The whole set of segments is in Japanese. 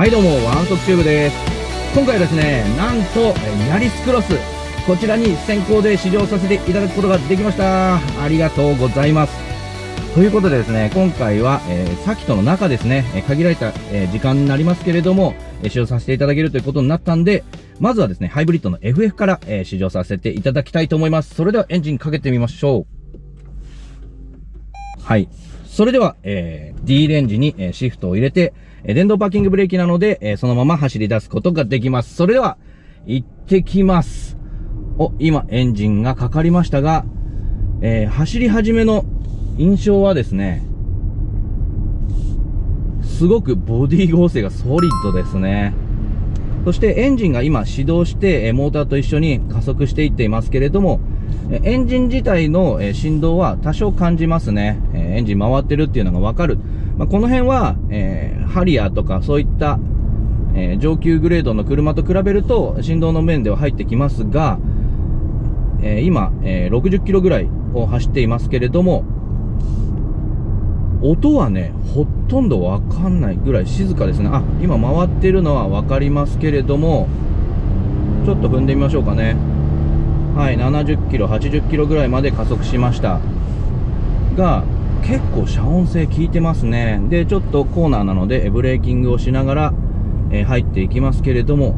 はいどうも、ワントップチューブです。今回はですね、なんと、ヤリスクロス、こちらに先行で試乗させていただくことができました。ありがとうございます。ということでですね、今回は、サキットの中ですね、限られた、時間になりますけれども、試乗させていただけるということになったんで、まずはですね、ハイブリッドの FF から、試乗させていただきたいと思います。それではエンジンかけてみましょう。はい。それでは、D レンジに、シフトを入れて、電動パーキングブレーキなので、そのまま走り出すことができます。それでは、行ってきます。今、エンジンがかかりましたが、走り始めの印象はですね、すごくボディ剛性がソリッドですね。そしてエンジンが今始動して、モーターと一緒に加速していっていますけれども、エンジン自体の振動は多少感じますね。エンジン回ってるっていうのがわかる。この辺は、ハリアーとかそういった、上級グレードの車と比べると振動の面では入ってきますが、今、60キロぐらいを走っていますけれども、音はね、ほとんどわかんないぐらい静かですね。今回ってるのはわかりますけれども、ちょっと踏んでみましょうかね。はい、70キロ、80キロぐらいまで加速しましたが、結構遮音性効いてますね。で、ちょっとコーナーなのでブレーキングをしながら、入っていきますけれども、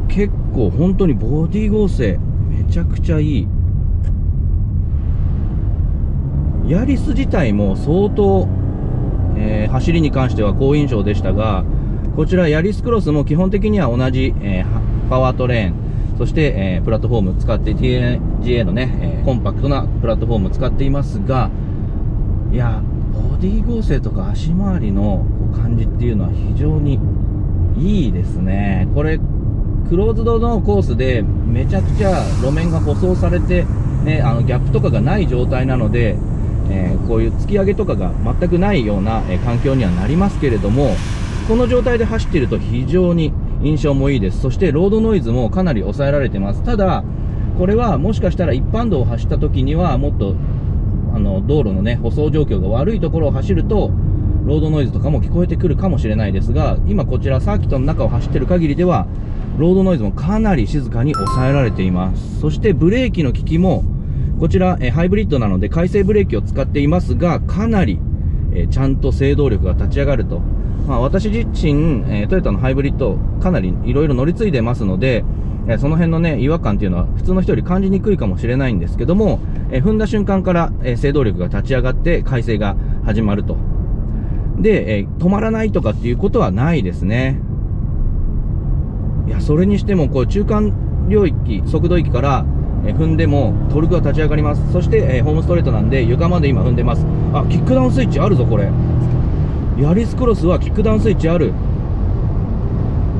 結構本当にボディ剛性めちゃくちゃいい。ヤリス自体も相当、走りに関しては好印象でしたが、こちらヤリスクロスも基本的には同じ、パワートレーン、そして、プラットフォーム使って TNGA のね、コンパクトなプラットフォームを使っていますが、いや、ボディ剛性とか足回りの感じっていうのは非常にいいですね。これクローズドのコースでめちゃくちゃ路面が舗装されて、ね、ギャップとかがない状態なので、こういう突き上げとかが全くないような、環境にはなりますけれども、この状態で走っていると非常に印象もいいです。そしてロードノイズもかなり抑えられてます。ただこれはもしかしたら一般道を走った時にはもっと道路のね舗装状況が悪いところを走るとロードノイズとかも聞こえてくるかもしれないですが、今こちらサーキットの中を走ってる限りではロードノイズもかなり静かに抑えられています。そしてブレーキの効きもこちらハイブリッドなので回生ブレーキを使っていますが、かなりちゃんと制動力が立ち上がると。私自身、トヨタのハイブリッドかなりいろいろ乗り継いでますので、その辺のね違和感っていうのは普通の人より感じにくいかもしれないんですけども、踏んだ瞬間から、制動力が立ち上がって回生が始まると。で、止まらないとかっていうことはないですね。いや、それにしてもこう中間領域速度域から踏んでもトルクが立ち上がります。そして、ホームストレートなんで床まで今踏んでます。キックダウンスイッチあるぞこれ。ヤリスクロスはキックダウンスイッチある。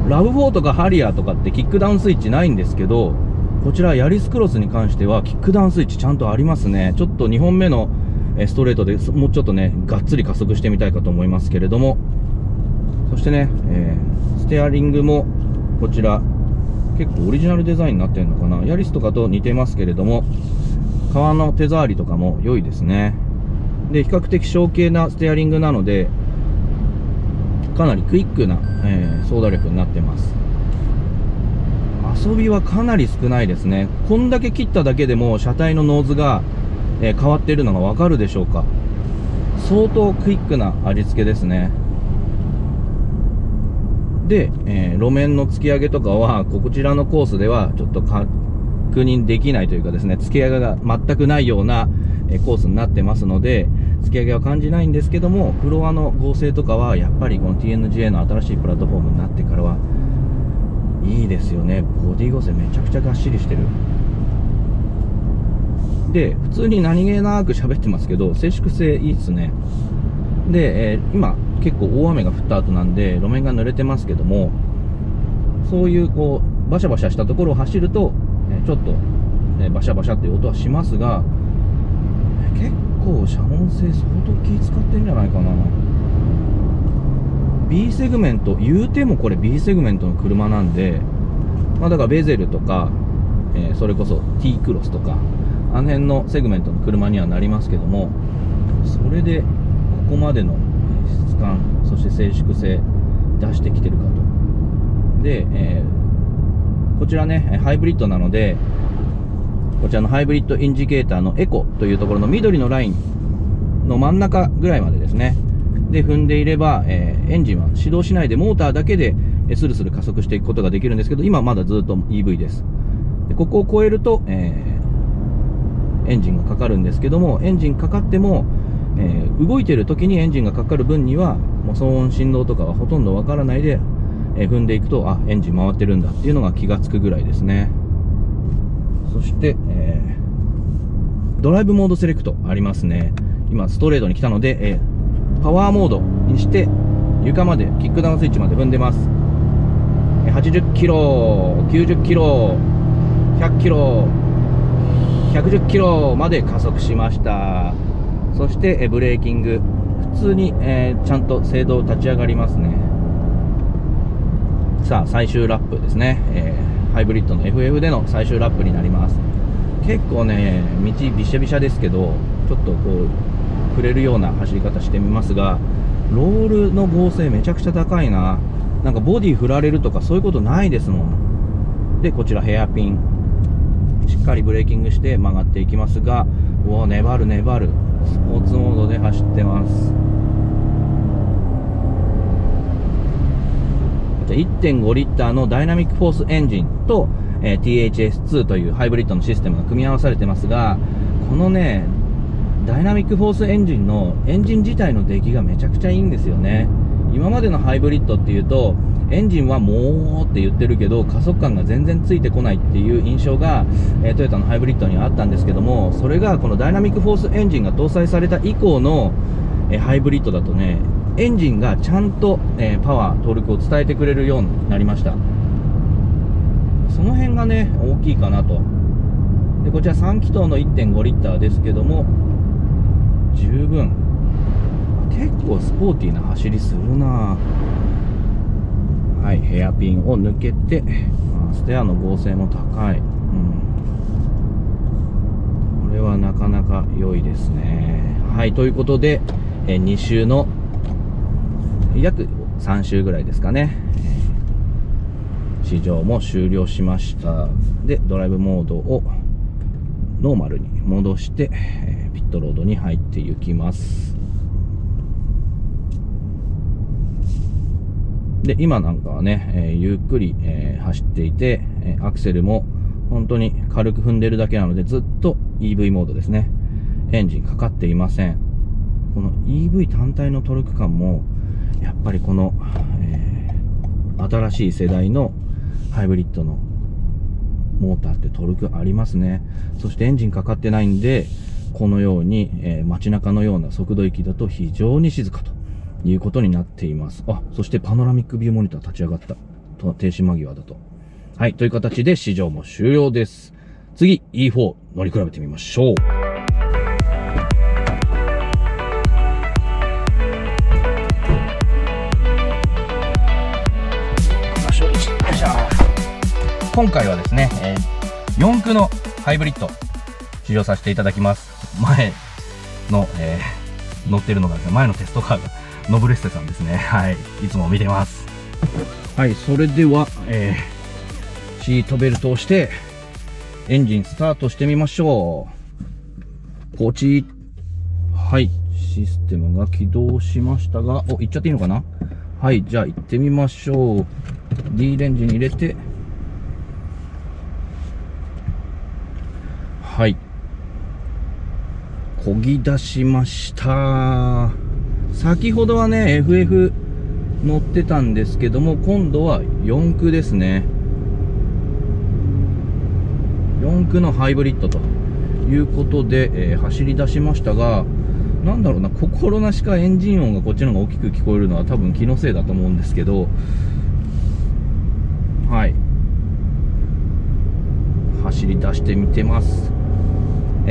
ラブ4とかハリアーとかってキックダウンスイッチないんですけど、こちらヤリスクロスに関してはキックダウンスイッチちゃんとありますね。ちょっと2本目のストレートでもうちょっとねがっつり加速してみたいかと思いますけれども、そしてね、ステアリングもこちら結構オリジナルデザインになってるのかな。ヤリスとかと似てますけれども、革の手触りとかも良いですね。で、比較的小径なステアリングなのでかなりクイックな、操舵力になってます。遊びはかなり少ないですね。こんだけ切っただけでも車体のノーズが、変わっているのがわかるでしょうか。相当クイックな味付けですね。で、路面の突き上げとかはこちらのコースではちょっと確認できないというかですね、突き上げが全くないようなコースになってますので突き上げは感じないんですけども、フロアの剛性とかはやっぱりこの TNGA の新しいプラットフォームになってからはいいですよね。ボディ剛性めちゃくちゃがっしりしてる。で、普通に何気なく喋ってますけど静粛性いいですね。で、今結構大雨が降った後なんで路面が濡れてますけども、そういうこうバシャバシャしたところを走るとちょっと、バシャバシャっていう音はしますが、結構遮音性相当気使ってんじゃないかな。 B セグメント言うてもこれ B セグメントの車なんで、だからベゼルとか、それこそ T クロスとかあの辺のセグメントの車にはなりますけども、それでここまでの質感、そそして静粛性出してきてるかと。で、こちらねハイブリッドなので、こちらのハイブリッドインジケーターのエコというところの緑のラインの真ん中ぐらいまでですね、で踏んでいれば、エンジンは始動しないでモーターだけでスルスル加速していくことができるんですけど、今まだずっと EV です。でここを超えると、エンジンがかかるんですけども、エンジンかかっても、動いてる時にエンジンがかかる分にはもう騒音振動とかはほとんどわからないで、踏んでいくと、あ、エンジン回ってるんだっていうのが気がつくぐらいですね。そして、ドライブモードセレクトありますね。今ストレートに来たので、パワーモードにして床までキックダウンスイッチまで踏んでます。80キロ、90キロ、100キロ、110キロまで加速しました。そしてブレーキング普通に、ちゃんと制動立ち上がりますね。さあ最終ラップですね、ハイブリッドの FF での最終ラップになります。結構ね道びしゃびしゃですけど、ちょっとこう触れるような走り方してみますが、ロールの剛性めちゃくちゃ高いな。なんかボディ振られるとかそういうことないですもん。でこちらヘアピンしっかりブレーキングして曲がっていきますが、うわ粘る粘る、スポーツモードで走ってます。1.5 リッターのダイナミックフォースエンジンと、THS2 というハイブリッドのシステムが組み合わされてますが、このねダイナミックフォースエンジンのエンジン自体の出来がめちゃくちゃいいんですよね。今までのハイブリッドっていうとエンジンはもうって言ってるけど加速感が全然ついてこないっていう印象が、トヨタのハイブリッドにはあったんですけども、それがこのダイナミックフォースエンジンが搭載された以降の、ハイブリッドだとね、エンジンがちゃんと、パワートルクを伝えてくれるようになりました。その辺がね大きいかなと。でこちら3気筒の 1.5 リッターですけども、十分結構スポーティーな走りするな。はい、ヘアピンを抜けて、ステアの剛性も高い、これはなかなか良いですね。はい、ということで、2周の約3周ぐらいですかね、試乗も終了しました。でドライブモードをノーマルに戻して、ピットロードに入っていきます。で今なんかはね、ゆっくり、走っていて、アクセルも本当に軽く踏んでるだけなのでずっと EV モードですね。エンジンかかっていません。この EV 単体のトルク感もやっぱりこの、新しい世代のハイブリッドのモーターってトルクありますね。そしてエンジンかかってないんで、このように、街中のような速度域だと非常に静かということになっています。あ、そしてパノラミックビューモニター立ち上がった。停止間際だと。はい、という形で試乗も終了です。次、E4 乗り比べてみましょう。今回はですね、4駆のハイブリッド試乗させていただきます。前の、乗ってるのがですね、前のテストカーがノブレッセさんですね。はい、いつも見てます。はい、それでは、シートベルトをしてエンジンスタートしてみましょう。ポチッ。はい、システムが起動しましたが、行っちゃっていいのかな。はい、じゃあ行ってみましょう。 D レンジに入れて、はい、漕ぎ出しました。先ほどはね FF 乗ってたんですけども、今度は4駆ですね。4駆のハイブリッドということで、走り出しましたが、なんだろうな、心なしかエンジン音がこっちの方が大きく聞こえるのは多分気のせいだと思うんですけど、はい、走り出してみてます。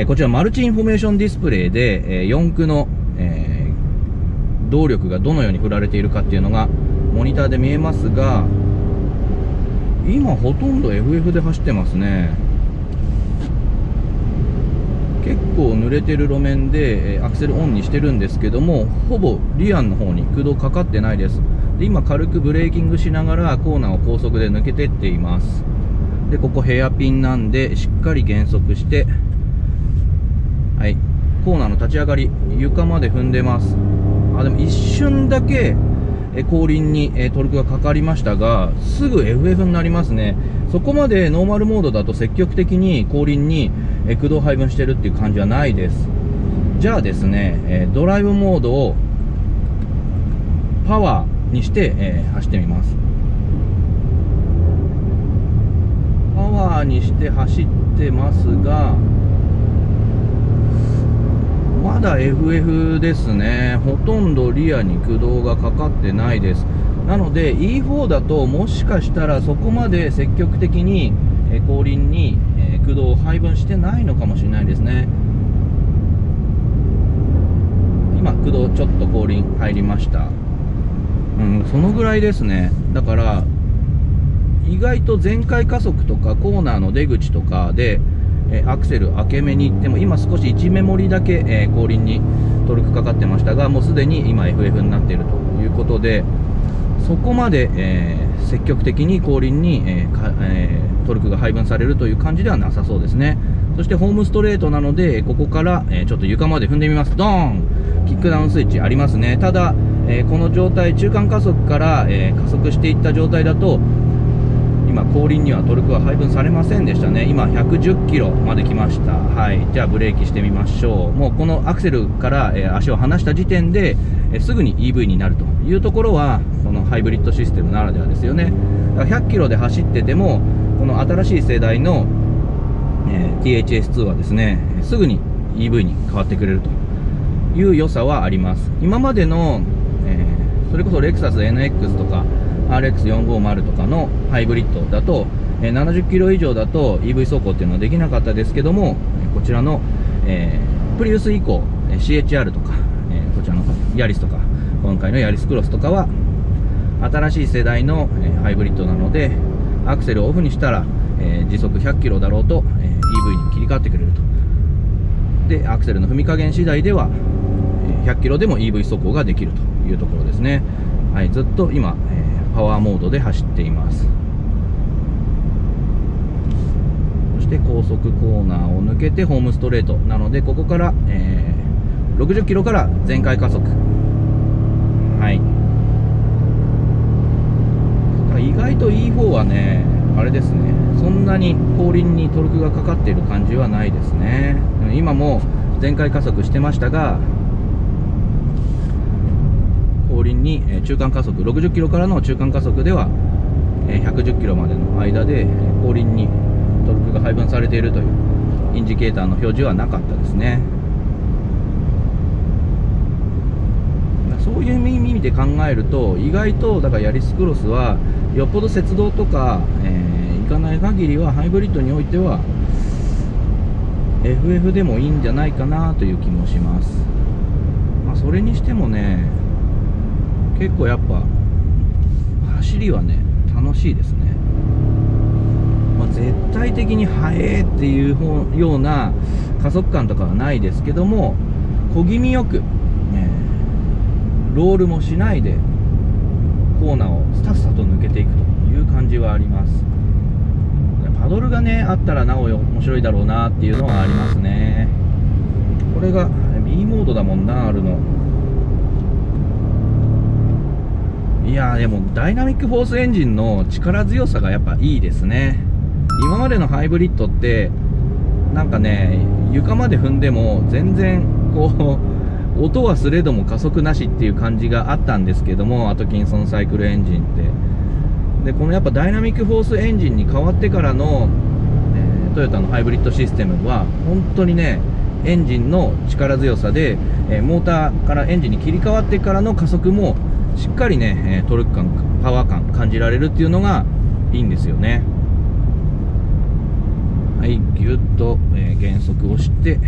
こちらマルチインフォメーションディスプレイで、4駆の、動力がどのように振られているかっていうのがモニターで見えますが、今ほとんど FF で走ってますね。結構濡れてる路面で、アクセルオンにしてるんですけども、ほぼリアンの方に駆動かかってないです。で今軽くブレーキングしながらコーナーを高速で抜けてっています。でここヘアピンなんでしっかり減速して、はい、コーナーの立ち上がり床まで踏んでます。でも一瞬だけ後輪にトルクがかかりましたが、すぐ FF になりますね。そこまでノーマルモードだと積極的に後輪に駆動配分してるっていう感じはないです。じゃあですね、ドライブモードをパワーにして、走ってみます。パワーにして走ってますが、まだ FF ですね。ほとんどリアに駆動がかかってないです。なので E4 だともしかしたらそこまで積極的に後輪に駆動を配分してないのかもしれないですね。今駆動ちょっと後輪入りました。そのぐらいですね。だから意外と全開加速とかコーナーの出口とかでアクセル開け目に行っても、今少し1メモリだけ後輪にトルクかかってましたが、もうすでに今 FF になっているということで、そこまで積極的に後輪にトルクが配分されるという感じではなさそうですね。そしてホームストレートなので、ここからちょっと床まで踏んでみます。ドーン、キックダウンスイッチありますね。ただこの状態、中間加速から加速していった状態だと、今後輪にはトルクは配分されませんでしたね。今110キロまで来ました。はい、じゃあブレーキしてみましょう。もうこのアクセルから、足を離した時点で、すぐに EV になるというところはこのハイブリッドシステムならではですよね。だから100キロで走ってても、この新しい世代の、THS2 はですね、すぐに EV に変わってくれるという良さはあります。今までの、それこそレクサス NX とかRX450 とかのハイブリッドだと、70キロ以上だと EV 走行っていうのはできなかったですけども、こちらの、プリウス以降 CHR とか、こちらのヤリスとか今回のヤリスクロスとかは新しい世代の、ハイブリッドなので、アクセルをオフにしたら、時速100キロだろうと、EV に切り替わってくれると。でアクセルの踏み加減次第では100キロでも EV 走行ができるというところですね。はい、ずっと今、パワーモードで走っています。そして高速コーナーを抜けてホームストレートなので、ここから、60キロから全開加速。はい、意外と E4 はね、あれですね、そんなに後輪にトルクがかかっている感じはないですね。今も全開加速してましたが、後輪に中間加速、60キロからの中間加速では110キロまでの間で後輪にトルクが配分されているというインジケーターの表示はなかったですね。そういう意味で考えると、意外とだからヤリスクロスはよっぽど雪道とか、行かない限りはハイブリッドにおいては FF でもいいんじゃないかなという気もします。それにしてもね、結構やっぱ走りはね楽しいですね。絶対的に速いっていうような加速感とかはないですけども、小気味よく、ロールもしないでコーナーをスタスタと抜けていくという感じはあります。パドルがねあったらなお面白いだろうなっていうのはありますね。これが B モードだもんな、あるの。いやー、でもダイナミックフォースエンジンの力強さがやっぱいいですね。今までのハイブリッドってなんかね、床まで踏んでも全然こう音はすれども加速なしっていう感じがあったんですけども、アトキンソンサイクルエンジンってで、このやっぱダイナミックフォースエンジンに変わってからの、トヨタのハイブリッドシステムは本当にね、エンジンの力強さで、モーターからエンジンに切り替わってからの加速もしっかりね、トルク感、パワー感感じられるっていうのがいいんですよね。はい、ぎゅっと、減速をして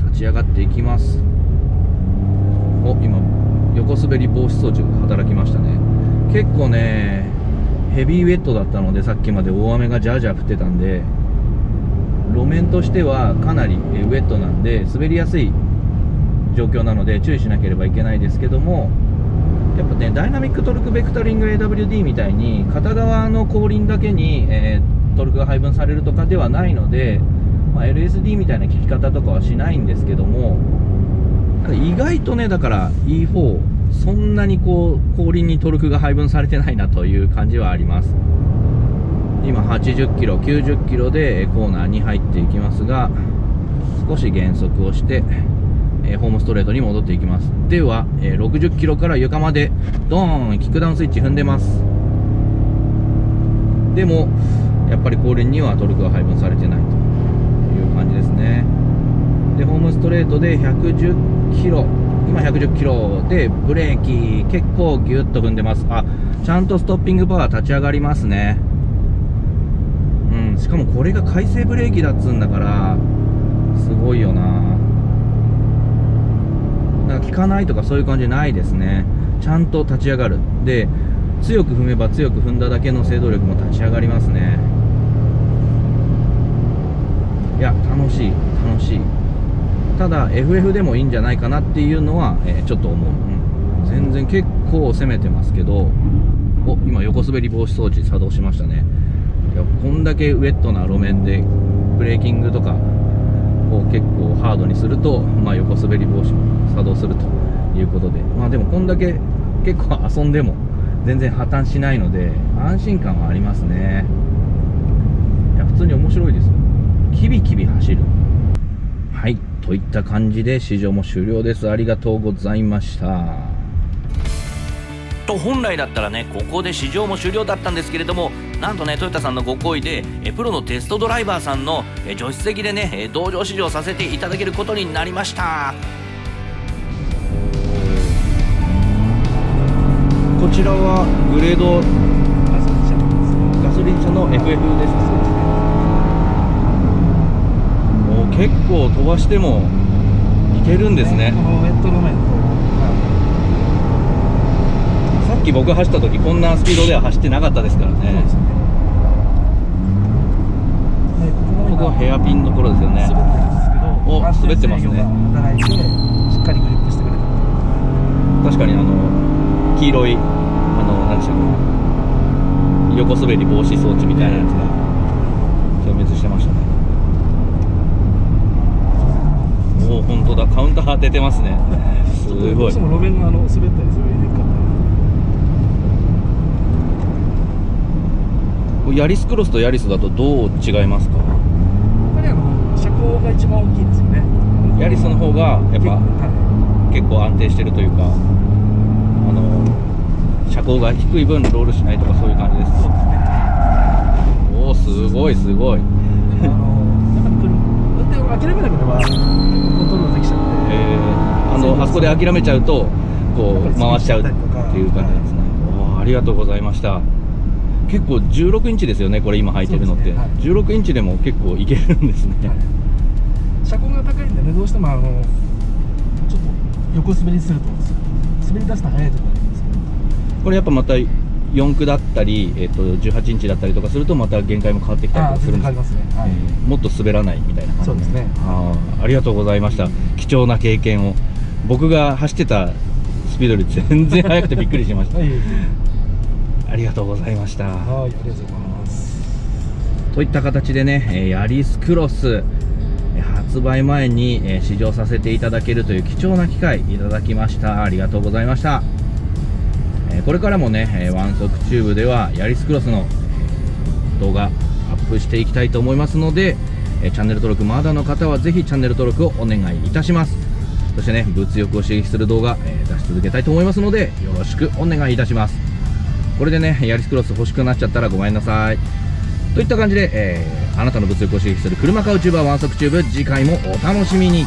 立ち上がっていきます。今横滑り防止装置が働きましたね。結構ねヘビーウェットだったので、さっきまで大雨がジャージャー降ってたんで、路面としてはかなりウェットなんで滑りやすい状況なので注意しなければいけないですけども、やっぱねダイナミックトルクベクタリング AWD みたいに片側の後輪だけに、トルクが配分されるとかではないので、LSD みたいな効き方とかはしないんですけども、意外とねだから E4 そんなにこう後輪にトルクが配分されてないなという感じはあります。今80キロ90キロでコーナーに入っていきますが、少し減速をしてホームストレートに戻っていきます。では60キロから床までドーンキックダウンスイッチ踏んでます。でもやっぱり後輪にはトルクが配分されてないという感じですね。でホームストレートで110キロ、今110キロでブレーキ結構ギュッと踏んでます。あ、ちゃんとストッピングパワー立ち上がりますね。しかもこれが回生ブレーキだっつんだからすごいよな。なんか効かないとかそういう感じないですね。ちゃんと立ち上がる。で強く踏めば強く踏んだだけの制動力も立ち上がりますね。いや楽しい楽しい。ただ FF でもいいんじゃないかなっていうのは、ちょっと思う、全然結構攻めてますけど、今横滑り防止装置作動しましたね。いやこんだけウェットな路面でブレーキングとかを結構ハードにすると、横滑り防止も作動するということで、でもこんだけ結構遊んでも全然破綻しないので安心感はありますね。いや普通に面白いですよ。キビキビ走る。はい、といった感じで試乗も終了です。ありがとうございました。と本来だったらねここで試乗も終了だったんですけれども、なんとねトヨタさんのご厚意でプロのテストドライバーさんの助手席でね同乗試乗させていただけることになりました。こちらはグレードガソリン車の FF ですか。結構飛ばしてもいけるんですね。このウェット路面と、さっき僕走った時こんなスピードでは走ってなかったですからね。そうですね。ここはヘアピンのところですよね。滑ってるんですけど、滑ってますね。いただいてしっかりグリップしてくれた。確かに黄色い何でしたっけ、横滑り防止装置みたいなやつが点滅してましたね。おお本当だ、カウンター出てますね。すごい。どうしても路面が滑ったりする入れ方。ヤリスクロスとヤリスだとどう違いますか？やっぱり車高が一番大きいんですよね。ヤリスの方がやっぱ結構安定してるというか、車高が低い分ロールしないとかそういう感じですか？おおすごいすごい。やっぱり運転を諦めなければコントロールできちゃうんで、あそこで諦めちゃうとこう回しちゃうっていう感じなんですね。おありがとうございました。結構16インチですよねこれ今履いてるのって、16インチでも結構いけるんですね。車高が高いんでね、どうしてもちょっと横滑りすると滑り出すと速いところなんですけど、これやっぱまた4駆だったり、18インチだったりとかするとまた限界も変わってきたりとかするんです。変わりますね。もっと滑らないみたいな感じ。そうですね。ありがとうございました。貴重な経験を。僕が走ってたスピードより全然速くてびっくりしました。ありがとうございました。はい、ありがとうございます。といった形でね、ヤリスクロス発売前に試乗させていただけるという貴重な機会いただきました。ありがとうございました。これからもね、ワンソクチューブではヤリスクロスの動画アップしていきたいと思いますので、チャンネル登録まだの方はぜひチャンネル登録をお願いいたします。そしてね、物欲を刺激する動画、出し続けたいと思いますのでよろしくお願いいたします。これでねヤリスクロス欲しくなっちゃったらごめんなさいといった感じで、あなたの物欲を刺激する車買うチューバーワンソクチューブ、次回もお楽しみに。